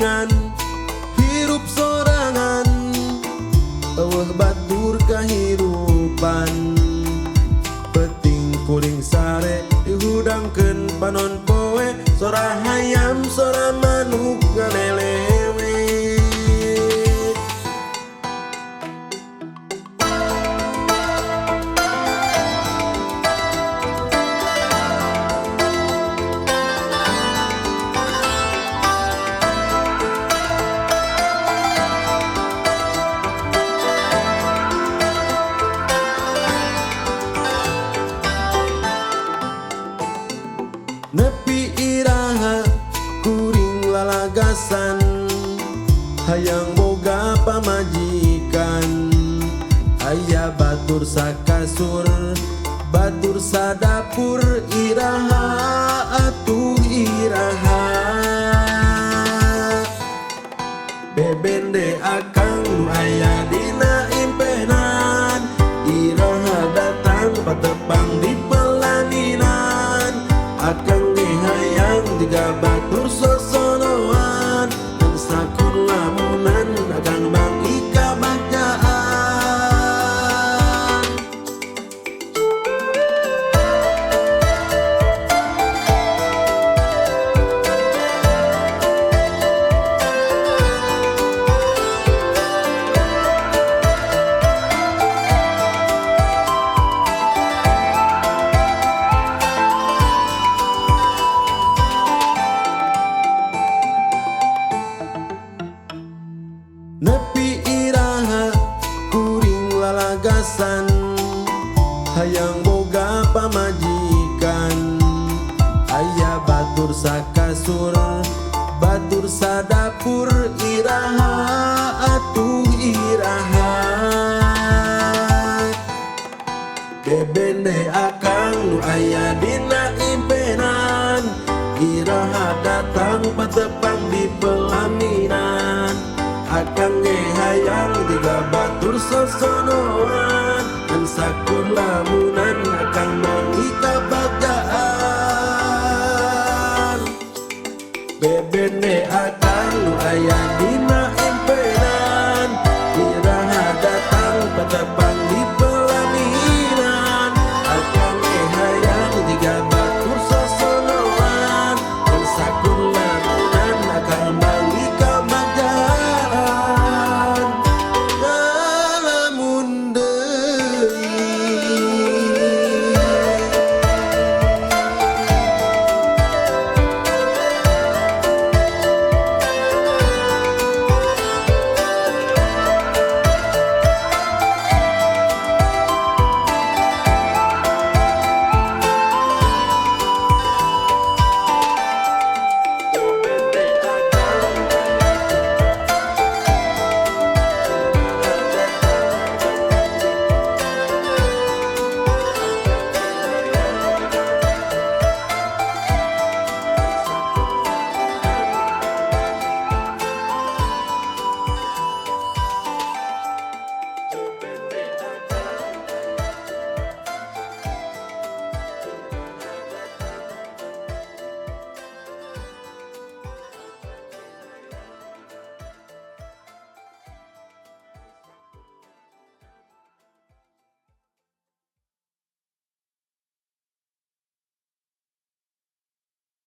geningan hirup sorangan eueuh batur kahirupan peting kuring sare dihudangkeun panon poe sora hayam sora manuk ngalelewe. Nepi iraha kuring lalagasan hayang boga pamajikan aya batur sakasur batur sadapur iraha atuh iraha bebende akang nu aya dina impenan iraha datang patepang di pelaminan akang hayang tiga batur sosonoan dan sakur lamunan akang bagi kabagjaan. Nepi iraha kuring lalagasan hayang boga pamajikan aya batur sakasur batur sadapur iraha atuh iraha bebende akang nu aya dina impenan iraha datang patepang di pelaminan akang hayang tiga batur sosonoan dan sakur lamunan akang mangi kabagjaan bebende akang nu aya di